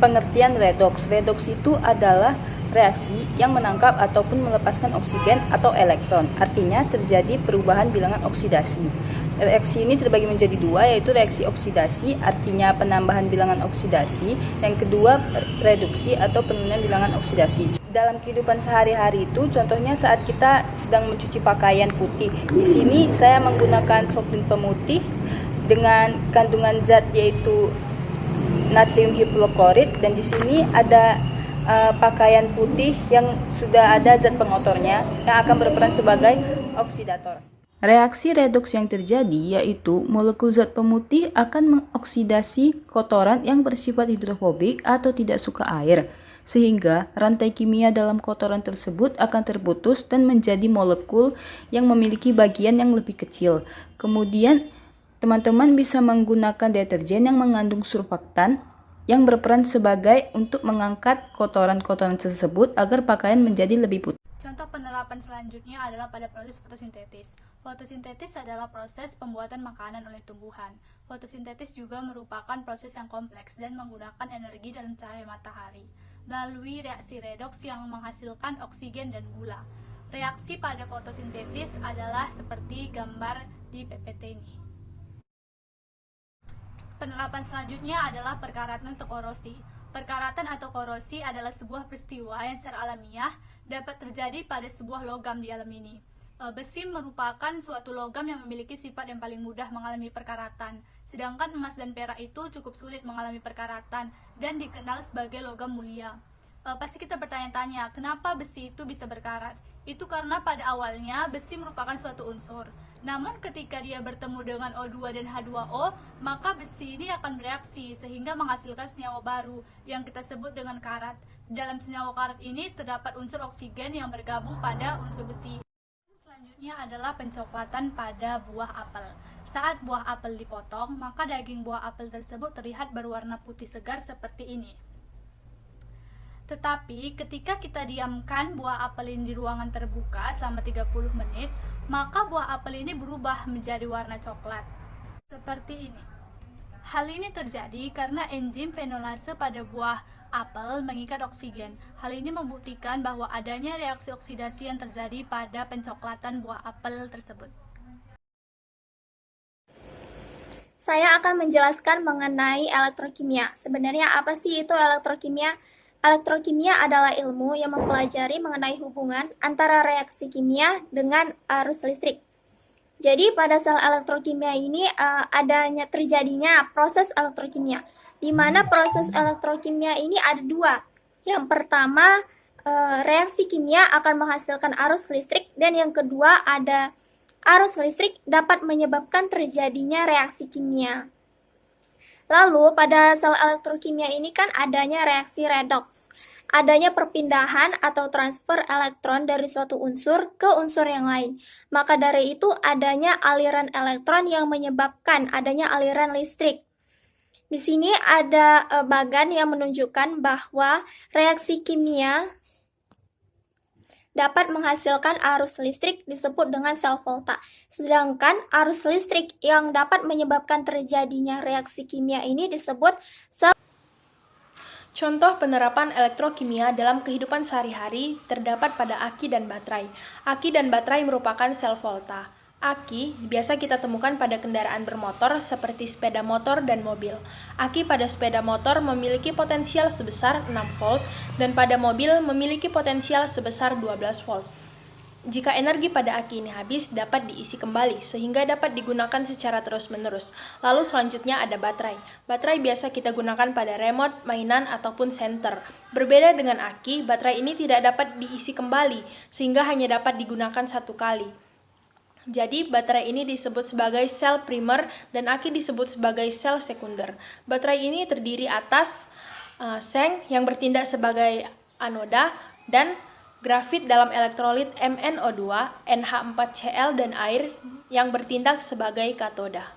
Pengertian redoks. Redoks itu adalah reaksi yang menangkap ataupun melepaskan oksigen atau elektron. Artinya terjadi perubahan bilangan oksidasi. Reaksi ini terbagi menjadi dua, yaitu reaksi oksidasi, artinya penambahan bilangan oksidasi. Yang kedua, reduksi atau penurunan bilangan oksidasi. Dalam kehidupan sehari-hari itu, contohnya saat kita sedang mencuci pakaian putih. Di sini saya menggunakan solvent pemutih dengan kandungan zat yaitu natrium hipoklorit, dan di sini ada pakaian putih yang sudah ada zat pengotornya yang akan berperan sebagai oksidator. Reaksi redoks yang terjadi yaitu molekul zat pemutih akan mengoksidasi kotoran yang bersifat hidrofobik atau tidak suka air, sehingga rantai kimia dalam kotoran tersebut akan terputus dan menjadi molekul yang memiliki bagian yang lebih kecil. Kemudian teman-teman bisa menggunakan deterjen yang mengandung surfaktan yang berperan sebagai untuk mengangkat kotoran-kotoran tersebut agar pakaian menjadi lebih putih. Contoh penerapan selanjutnya adalah pada proses fotosintetis. Fotosintetis adalah proses pembuatan makanan oleh tumbuhan. Fotosintetis juga merupakan proses yang kompleks dan menggunakan energi dalam cahaya matahari melalui reaksi redoks yang menghasilkan oksigen dan gula. Reaksi pada fotosintetis adalah seperti gambar di PPT ini. Penerapan selanjutnya adalah perkaratan atau korosi. Perkaratan atau korosi adalah sebuah peristiwa yang secara alamiah dapat terjadi pada sebuah logam di alam ini. Besi merupakan suatu logam yang memiliki sifat yang paling mudah mengalami perkaratan, sedangkan emas dan perak itu cukup sulit mengalami perkaratan dan dikenal sebagai logam mulia. Pasti kita bertanya-tanya, kenapa besi itu bisa berkarat? Itu karena pada awalnya besi merupakan suatu unsur. Namun ketika dia bertemu dengan O2 dan H2O, maka besi ini akan bereaksi sehingga menghasilkan senyawa baru yang kita sebut dengan karat. Dalam senyawa karat ini terdapat unsur oksigen yang bergabung pada unsur besi. Selanjutnya adalah pencoklatan pada buah apel. Saat buah apel dipotong, maka daging buah apel tersebut terlihat berwarna putih segar seperti ini. Tetapi ketika kita diamkan buah apel ini di ruangan terbuka selama 30 menit, maka buah apel ini berubah menjadi warna coklat seperti ini. Hal ini terjadi karena enzim fenolase pada buah apel mengikat oksigen. Hal ini membuktikan bahwa adanya reaksi oksidasi yang terjadi pada pencoklatan buah apel tersebut. Saya akan menjelaskan mengenai elektrokimia. Sebenarnya apa sih itu elektrokimia? Elektrokimia adalah ilmu yang mempelajari mengenai hubungan antara reaksi kimia dengan arus listrik. Jadi pada sel elektrokimia ini terjadinya proses elektrokimia, di mana proses elektrokimia ini ada dua. Yang pertama, reaksi kimia akan menghasilkan arus listrik, dan yang kedua ada arus listrik dapat menyebabkan terjadinya reaksi kimia. Lalu pada sel elektrokimia ini kan adanya reaksi redoks, adanya perpindahan atau transfer elektron dari suatu unsur ke unsur yang lain. Maka dari itu adanya aliran elektron yang menyebabkan adanya aliran listrik. Di sini ada bagan yang menunjukkan bahwa reaksi kimia dapat menghasilkan arus listrik disebut dengan sel volta. Sedangkan arus listrik yang dapat menyebabkan terjadinya reaksi kimia ini disebut sel. Contoh penerapan elektrokimia dalam kehidupan sehari-hari terdapat pada aki dan baterai. Aki dan baterai merupakan sel volta. Aki biasa kita temukan pada kendaraan bermotor seperti sepeda motor dan mobil. Aki pada sepeda motor memiliki potensial sebesar 6 volt dan pada mobil memiliki potensial sebesar 12 volt. Jika energi pada aki ini habis, dapat diisi kembali sehingga dapat digunakan secara terus-menerus. Lalu selanjutnya ada baterai. Baterai biasa kita gunakan pada remote, mainan, ataupun senter. Berbeda dengan aki, baterai ini tidak dapat diisi kembali sehingga hanya dapat digunakan satu kali. Jadi, baterai ini disebut sebagai sel primer dan aki disebut sebagai sel sekunder. Baterai ini terdiri atas seng yang bertindak sebagai anoda dan grafit dalam elektrolit MnO2, NH4Cl, dan air yang bertindak sebagai katoda.